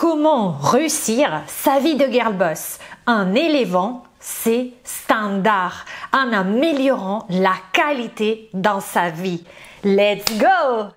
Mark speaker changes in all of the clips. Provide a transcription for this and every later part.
Speaker 1: Comment réussir sa vie de girl boss en élevant ses standards, en améliorant la qualité dans sa vie. Let's go!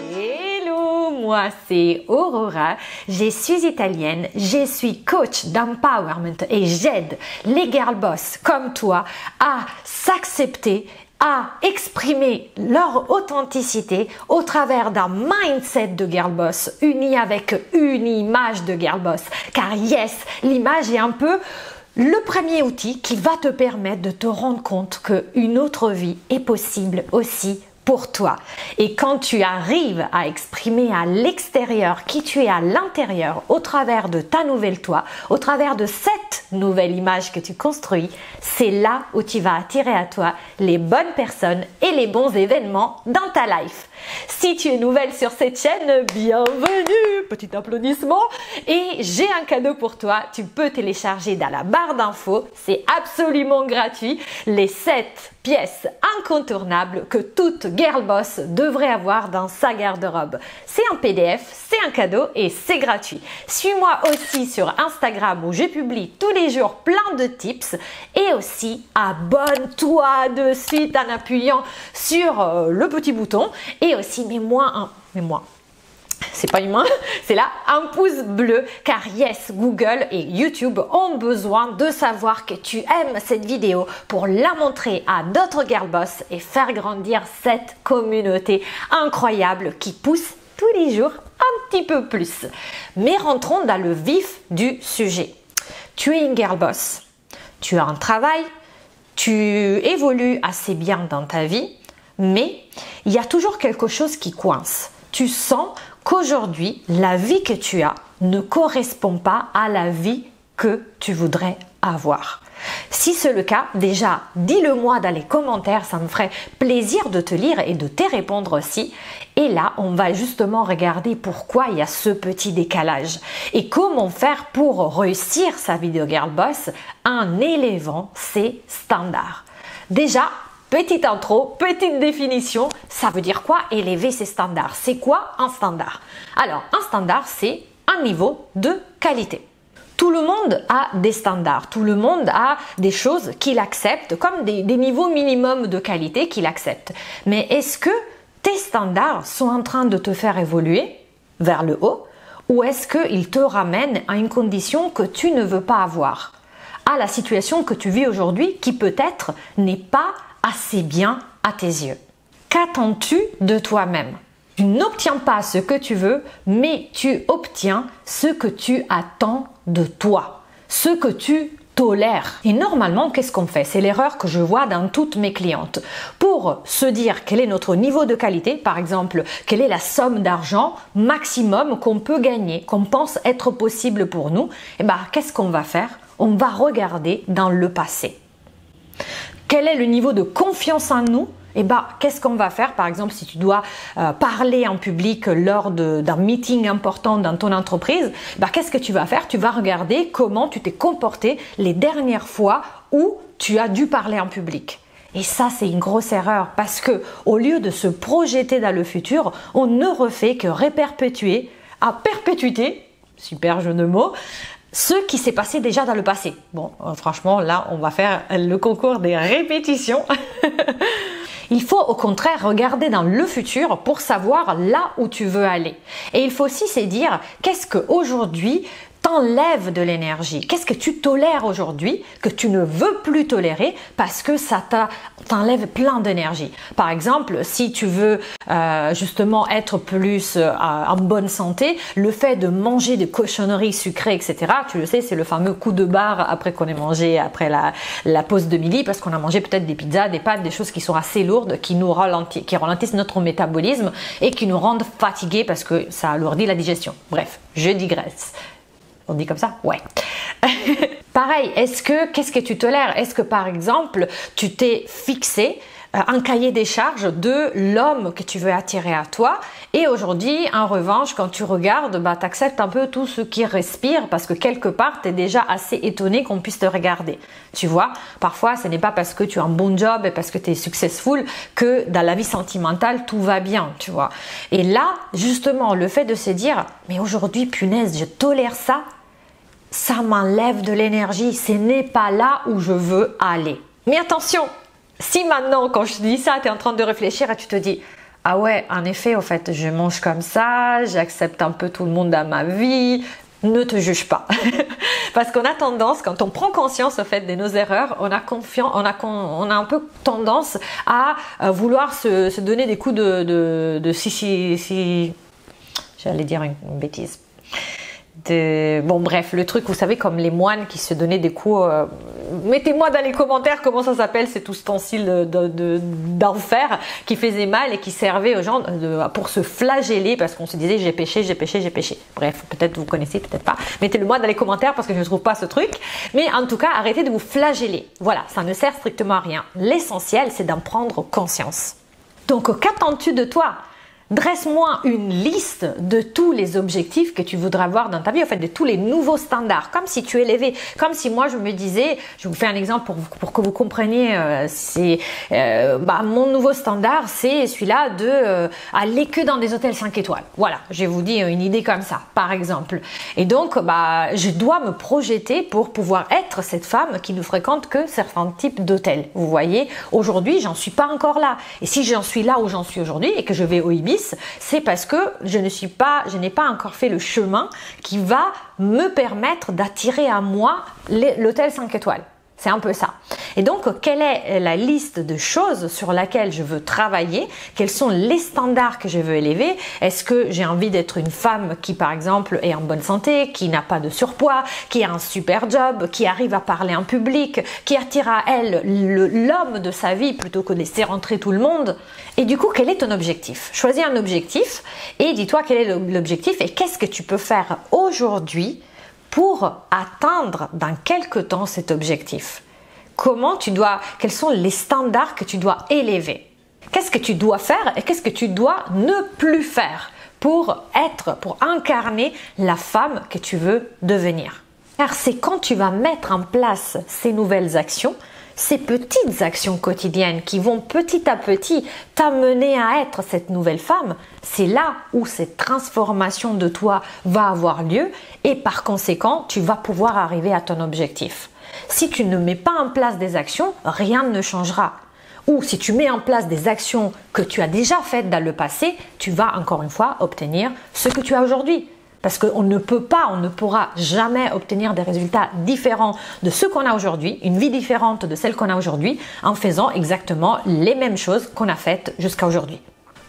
Speaker 1: Hello, moi c'est Aurora, je suis italienne, je suis coach d'empowerment et j'aide les girl boss comme toi à s'accepter, à exprimer leur authenticité au travers d'un mindset de girl boss uni avec une image de girl boss. Car yes, l'image est un peu le premier outil qui va te permettre de te rendre compte qu'une autre vie est possible aussi pour toi. Et quand tu arrives à exprimer à l'extérieur qui tu es à l'intérieur au travers de ta nouvelle toi, au travers de cette nouvelle image que tu construis, c'est là où tu vas attirer à toi les bonnes personnes et les bons événements dans ta life. Si tu es nouvelle sur cette chaîne, bienvenue, petit applaudissement, et j'ai un cadeau pour toi, tu peux télécharger dans la barre d'infos, c'est absolument gratuit, les 7 pièces incontournables que toute girl boss devrait avoir dans sa garde-robe. C'est un PDF, c'est un cadeau et c'est gratuit. Suis-moi aussi sur Instagram où je publie tous les jours plein de tips et aussi abonne-toi de suite en appuyant sur le petit bouton et aussi mets-moi c'est pas humain, c'est là un pouce bleu car yes, Google et YouTube ont besoin de savoir que tu aimes cette vidéo pour la montrer à d'autres girl boss et faire grandir cette communauté incroyable qui pousse tous les jours un petit peu plus. Mais rentrons dans le vif du sujet. Tu es une girl boss, tu as un travail, tu évolues assez bien dans ta vie, mais il y a toujours quelque chose qui coince. Tu sens qu'aujourd'hui, la vie que tu as ne correspond pas à la vie que tu voudrais avoir. Si c'est le cas, déjà, dis-le moi dans les commentaires, ça me ferait plaisir de te lire et de te répondre aussi. Et là, on va justement regarder pourquoi il y a ce petit décalage et comment faire pour réussir sa vie de girl boss en élevant ses standards. Déjà, petite intro, petite définition, ça veut dire quoi élever ses standards? C'est quoi un standard? Alors, un standard, c'est un niveau de qualité. Tout le monde a des standards, tout le monde a des choses qu'il accepte comme des niveaux minimums de qualité qu'il accepte. Mais est-ce que tes standards sont en train de te faire évoluer vers le haut ou est-ce qu'ils te ramènent à une condition que tu ne veux pas avoir? À la situation que tu vis aujourd'hui qui peut-être n'est pas assez bien à tes yeux. Qu'attends-tu de toi-même? Tu n'obtiens pas ce que tu veux, mais tu obtiens ce que tu attends de toi, ce que tu tolères. Et normalement, qu'est-ce qu'on fait? C'est l'erreur que je vois dans toutes mes clientes. Pour se dire quel est notre niveau de qualité, par exemple, quelle est la somme d'argent maximum qu'on peut gagner, qu'on pense être possible pour nous, et ben, qu'est-ce qu'on va faire? On va regarder dans le passé. Quel est le niveau de confiance en nous? Et ben, qu'est-ce qu'on va faire? Par exemple, si tu dois parler en public lors d'un meeting important dans ton entreprise, ben, qu'est-ce que tu vas faire? Tu vas regarder comment tu t'es comporté les dernières fois où tu as dû parler en public. Et ça, c'est une grosse erreur parce que au lieu de se projeter dans le futur, on ne refait que réperpétuer à perpétuité, super jeu de mots, ce qui s'est passé déjà dans le passé. Bon, franchement, là, on va faire le concours des répétitions. Il faut au contraire regarder dans le futur pour savoir là où tu veux aller. Et il faut aussi se dire qu'est-ce qu'aujourd'hui t'enlève de l'énergie. Qu'est-ce que tu tolères aujourd'hui que tu ne veux plus tolérer parce que ça t'enlève plein d'énergie. Par exemple, si tu veux justement être plus en bonne santé, le fait de manger des cochonneries sucrées, etc., tu le sais, c'est le fameux coup de barre après qu'on ait mangé, après la pause de midi, parce qu'on a mangé peut-être des pizzas, des pâtes, des choses qui sont assez lourdes, qui ralentissent notre métabolisme et qui nous rendent fatigués parce que ça alourdit la digestion. Bref, je digresse. On dit comme ça? Ouais. Pareil, qu'est-ce que tu tolères? Est-ce que par exemple, tu t'es fixé un cahier des charges de l'homme que tu veux attirer à toi. Et aujourd'hui, en revanche, quand tu regardes, bah, tu acceptes un peu tout ce qui respire parce que quelque part, tu es déjà assez étonné qu'on puisse te regarder. Tu vois, parfois, ce n'est pas parce que tu as un bon job et parce que tu es successful que dans la vie sentimentale, tout va bien, tu vois. Et là, justement, le fait de se dire, mais aujourd'hui, punaise, je tolère ça, ça m'enlève de l'énergie. Ce n'est pas là où je veux aller. Mais attention, si maintenant, quand je te dis ça, tu es en train de réfléchir et tu te dis « Ah ouais, en effet, au fait, je mange comme ça, j'accepte un peu tout le monde dans ma vie. » Ne te juge pas. Parce qu'on a tendance, quand on prend conscience au fait de nos erreurs, on a un peu tendance à vouloir se donner des coups de si j'allais dire une bêtise. Bon bref, le truc, vous savez, comme les moines qui se donnaient des coups, mettez-moi dans les commentaires comment ça s'appelle, c'est tout ustensile d'enfer qui faisait mal et qui servait aux gens pour se flageller parce qu'on se disait j'ai péché, j'ai péché, j'ai péché. Bref, peut-être vous connaissez, peut-être pas. Mettez-le-moi dans les commentaires parce que je ne trouve pas ce truc. Mais en tout cas, arrêtez de vous flageller. Voilà, ça ne sert strictement à rien. L'essentiel, c'est d'en prendre conscience. Donc, qu'attends-tu de toi ? Dresse-moi une liste de tous les objectifs que tu voudrais avoir dans ta vie, en fait, de tous les nouveaux standards, comme si tu élevais, comme si moi je me disais, je vous fais un exemple pour que vous compreniez, mon nouveau standard, c'est celui-là de aller que dans des hôtels 5 étoiles. Voilà, je vais vous dire une idée comme ça, par exemple. Et donc, je dois me projeter pour pouvoir être cette femme qui ne fréquente que certains types d'hôtels. Vous voyez, aujourd'hui, j'en suis pas encore là. Et si j'en suis là où j'en suis aujourd'hui et que je vais au Ibis, c'est parce que je n'ai pas encore fait le chemin qui va me permettre d'attirer à moi l'hôtel 5 étoiles. C'est un peu ça. Et donc, quelle est la liste de choses sur laquelle je veux travailler? Quels sont les standards que je veux élever? Est-ce que j'ai envie d'être une femme qui, par exemple, est en bonne santé, qui n'a pas de surpoids, qui a un super job, qui arrive à parler en public, qui attire à elle l'homme de sa vie plutôt que de laisser rentrer tout le monde? Et du coup, quel est ton objectif? Choisis un objectif et dis-toi quel est l'objectif et qu'est-ce que tu peux faire aujourd'hui pour atteindre dans quelque temps cet objectif. Quels sont les standards que tu dois élever? Qu'est-ce que tu dois faire et qu'est-ce que tu dois ne plus faire pour incarner la femme que tu veux devenir? Car c'est quand tu vas mettre en place ces nouvelles actions, ces petites actions quotidiennes qui vont petit à petit t'amener à être cette nouvelle femme, c'est là où cette transformation de toi va avoir lieu et par conséquent, tu vas pouvoir arriver à ton objectif. Si tu ne mets pas en place des actions, rien ne changera. Ou si tu mets en place des actions que tu as déjà faites dans le passé, tu vas encore une fois obtenir ce que tu as aujourd'hui. Parce qu'on ne pourra jamais obtenir des résultats différents de ceux qu'on a aujourd'hui, une vie différente de celle qu'on a aujourd'hui, en faisant exactement les mêmes choses qu'on a faites jusqu'à aujourd'hui.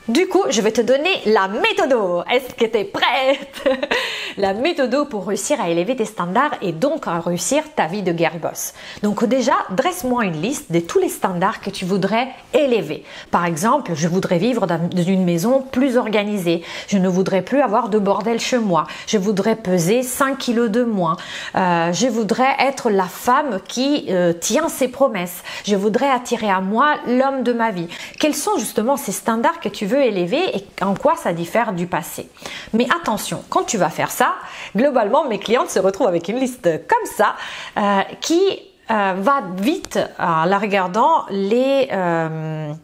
Speaker 1: Du coup, je vais te donner la méthode. Est-ce que tu es prête? La méthode pour réussir à élever tes standards et donc à réussir ta vie de girl boss. Donc déjà, dresse-moi une liste de tous les standards que tu voudrais élever. Par exemple, je voudrais vivre dans une maison plus organisée. Je ne voudrais plus avoir de bordel chez moi. Je voudrais peser 5 kilos de moins. Je voudrais être la femme qui tient ses promesses. Je voudrais attirer à moi l'homme de ma vie. Quels sont justement ces standards que tu veux élever et en quoi ça diffère du passé? Mais attention, quand tu vas faire ça, globalement, mes clientes se retrouvent avec une liste comme ça qui va vite, en la regardant, en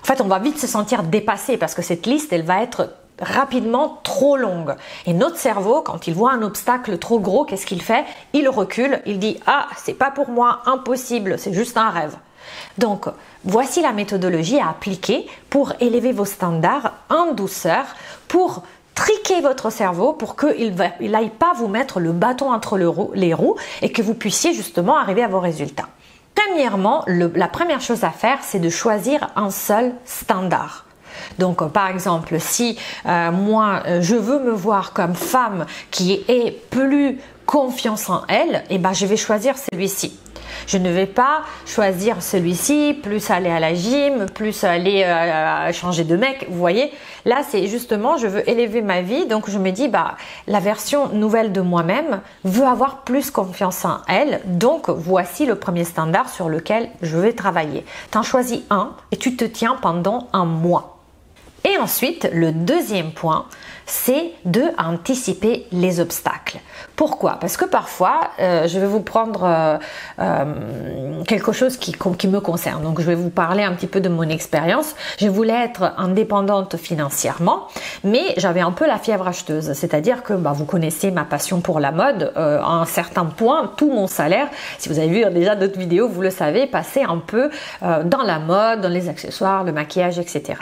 Speaker 1: fait, on va vite se sentir dépassé parce que cette liste, elle va être rapidement trop longue. Et notre cerveau, quand il voit un obstacle trop gros, qu'est-ce qu'il fait? Il recule, il dit « Ah, c'est pas pour moi, impossible, c'est juste un rêve ». Donc, voici la méthodologie à appliquer pour élever vos standards en douceur, pour triquer votre cerveau pour qu'il n'aille pas vous mettre le bâton entre les roues et que vous puissiez justement arriver à vos résultats. Premièrement, la première chose à faire, c'est de choisir un seul standard. Donc, par exemple, si moi, je veux me voir comme femme qui est plus confiance en elle, eh ben, je vais choisir celui-ci. Je ne vais pas choisir celui-ci, plus aller à la gym, plus aller changer de mec. Vous voyez, là c'est justement, je veux élever ma vie, donc je me dis, bah, la version nouvelle de moi-même veut avoir plus confiance en elle, donc voici le premier standard sur lequel je vais travailler. Tu en choisis un et tu te tiens pendant un mois. Et ensuite, le deuxième point, c'est de anticiper les obstacles. Pourquoi? Parce que parfois, je vais vous prendre quelque chose qui me concerne. Donc, je vais vous parler un petit peu de mon expérience. Je voulais être indépendante financièrement, mais j'avais un peu la fièvre acheteuse. C'est-à-dire que vous connaissez ma passion pour la mode. À un certain point, tout mon salaire, si vous avez vu déjà d'autres vidéos, vous le savez, passait un peu dans la mode, dans les accessoires, le maquillage, etc.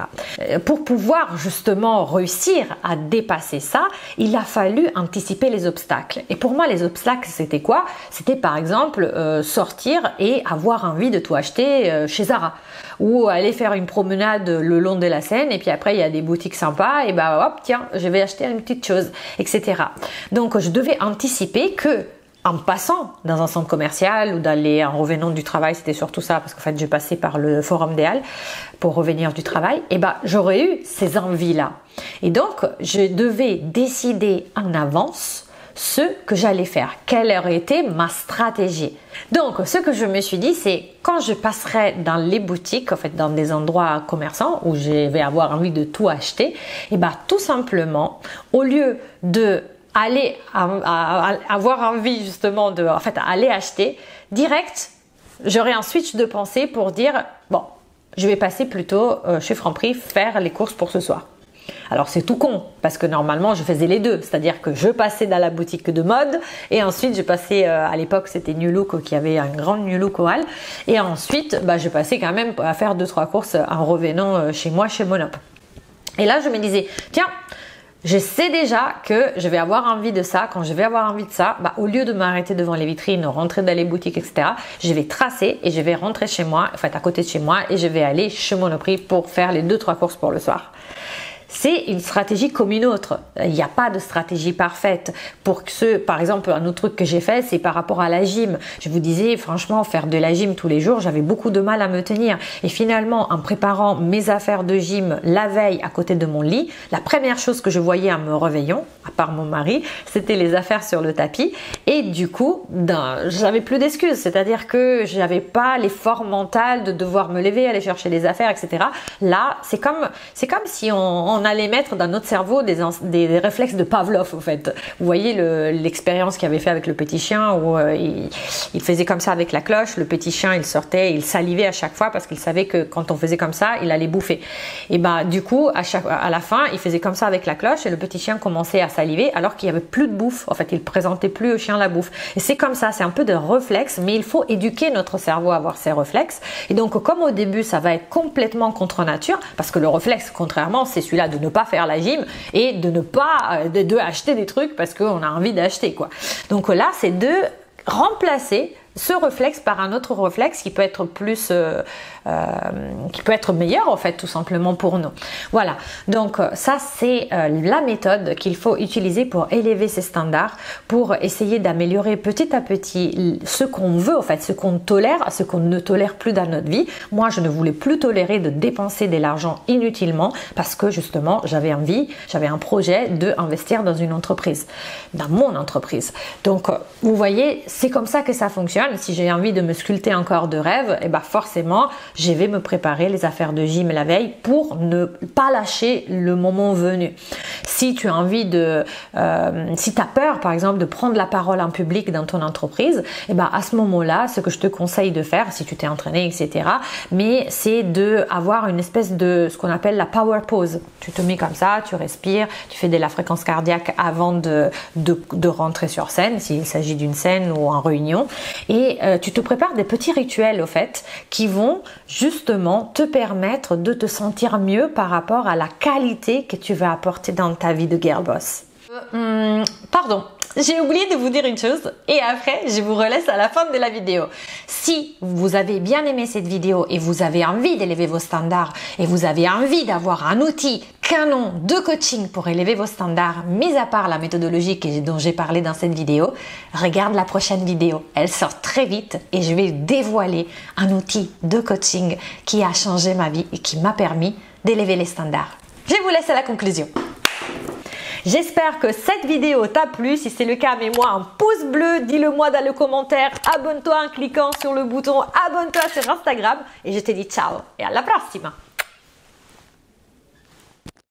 Speaker 1: Pour pouvoir justement réussir à dépasser ça, il a fallu anticiper les obstacles. Et pour moi, les obstacles, c'était quoi? C'était par exemple sortir et avoir envie de tout acheter chez Zara, ou aller faire une promenade le long de la Seine et puis après il y a des boutiques sympas et hop, tiens, je vais acheter une petite chose, etc. Donc je devais anticiper que en passant dans un centre commercial ou en revenant du travail, c'était surtout ça, parce qu'en fait, j'ai passé par le Forum des Halles pour revenir du travail, j'aurais eu ces envies-là. Et donc, je devais décider en avance ce que j'allais faire, quelle aurait été ma stratégie. Donc, ce que je me suis dit, c'est quand je passerai dans les boutiques, en fait, dans des endroits commerçants où je vais avoir envie de tout acheter, tout simplement, au lieu de aller avoir envie justement de aller acheter direct, j'aurai un switch de pensée pour dire bon, je vais passer plutôt chez Franprix faire les courses pour ce soir. Alors c'est tout con parce que normalement je faisais les deux, c'est-à-dire que je passais dans la boutique de mode et ensuite je passais, à l'époque c'était New Look qui avait un grand New Look au Hall, et ensuite je passais quand même à faire 2-3 courses en revenant chez moi, chez Monop. Et là je me disais tiens, je sais déjà que je vais avoir envie de ça. Quand je vais avoir envie de ça, au lieu de m'arrêter devant les vitrines, rentrer dans les boutiques, etc., je vais tracer et je vais rentrer chez moi, à côté de chez moi, et je vais aller chez Monoprix pour faire les 2-3 courses pour le soir. C'est une stratégie comme une autre. Il n'y a pas de stratégie parfaite. Par exemple, un autre truc que j'ai fait, c'est par rapport à la gym. Je vous disais, franchement, faire de la gym tous les jours, j'avais beaucoup de mal à me tenir. Et finalement, en préparant mes affaires de gym la veille à côté de mon lit, la première chose que je voyais en me réveillant, à part mon mari, c'était les affaires sur le tapis. Et du coup, j'avais plus d'excuses. C'est-à-dire que j'avais pas l'effort mental de devoir me lever, aller chercher les affaires, etc. Là, c'est comme si on allait mettre dans notre cerveau des réflexes de Pavlov, en fait. Vous voyez l'expérience qu'il avait fait avec le petit chien où il faisait comme ça avec la cloche, le petit chien il sortait, il salivait à chaque fois parce qu'il savait que quand on faisait comme ça, il allait bouffer. Et du coup, à la fin, il faisait comme ça avec la cloche et le petit chien commençait à saliver alors qu'il n'y avait plus de bouffe. En fait, il présentait plus au chien la bouffe. Et c'est comme ça, c'est un peu de réflexe, mais il faut éduquer notre cerveau à avoir ces réflexes. Et donc, comme au début, ça va être complètement contre nature, parce que le réflexe, contrairement, c'est celui-là de ne pas faire la gym et de ne pas de acheter des trucs parce qu'on a envie d'acheter, quoi. Donc là, c'est de remplacer ce réflexe par un autre réflexe qui peut être plus qui peut être meilleur en fait, tout simplement pour nous. Voilà, donc ça c'est la méthode qu'il faut utiliser pour élever ses standards, pour essayer d'améliorer petit à petit ce qu'on veut en fait, ce qu'on tolère, ce qu'on ne tolère plus dans notre vie. Moi je ne voulais plus tolérer de dépenser de l'argent inutilement parce que justement j'avais un projet d'investir dans une entreprise, dans mon entreprise. Donc vous voyez, c'est comme ça que ça fonctionne. Si j'ai envie de me sculpter encore de rêves, et forcément je vais me préparer les affaires de gym la veille pour ne pas lâcher le moment venu. Si tu as envie si tu as peur par exemple de prendre la parole en public dans ton entreprise, à ce moment-là, ce que je te conseille de faire, si tu t'es entraîné, etc., mais c'est d'avoir une espèce de ce qu'on appelle la power pose. Tu te mets comme ça, tu respires, tu fais de la fréquence cardiaque avant de rentrer sur scène, s'il s'agit d'une scène ou en réunion, et tu te prépares des petits rituels au fait qui vont justement te permettre de te sentir mieux par rapport à la qualité que tu vas apporter dans ta vie de girl boss. Pardon, j'ai oublié de vous dire une chose et après je vous relaisse à la fin de la vidéo. Si vous avez bien aimé cette vidéo et vous avez envie d'élever vos standards et vous avez envie d'avoir un outil canon de coaching pour élever vos standards, mis à part la méthodologie dont j'ai parlé dans cette vidéo, regarde la prochaine vidéo. Elle sort très vite et je vais dévoiler un outil de coaching qui a changé ma vie et qui m'a permis d'élever les standards. Je vous laisse à la conclusion. J'espère que cette vidéo t'a plu. Si c'est le cas, mets-moi un pouce bleu, dis-le moi dans le commentaire, abonne-toi en cliquant sur le bouton abonne-toi sur Instagram et je te dis ciao et à la prossima.